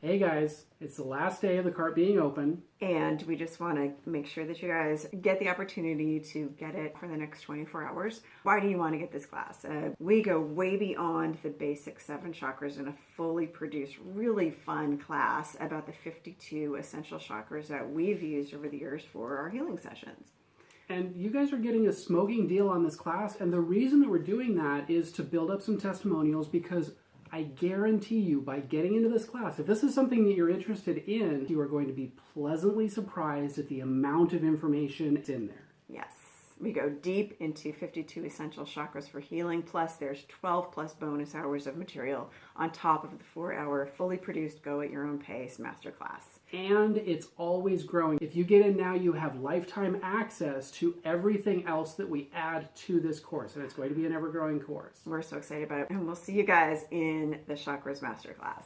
Hey guys, it's the last day of the cart being open. And we just want to make sure that you guys get the opportunity to get it for the next 24 hours. Why do you want to get this class? We go way beyond the basic 7 chakras in a fully produced, really fun class about the 52 essential chakras that we've used over the years for our healing sessions. And you guys are getting a smoking deal on this class. And the reason that we're doing that is to build up some testimonials, because I guarantee you, by getting into this class, if this is something that you're interested in, you are going to be pleasantly surprised at the amount of information that's in there. Yes, we go deep into 52 essential chakras for healing, plus there's 12 plus bonus hours of material on top of the 4-hour fully produced go at your own pace masterclass. And it's always growing. If you get in now, you have lifetime access to everything else that we add to this course, and it's going to be an ever-growing course. We're so excited about it, and we'll see you guys in the Chakras Masterclass.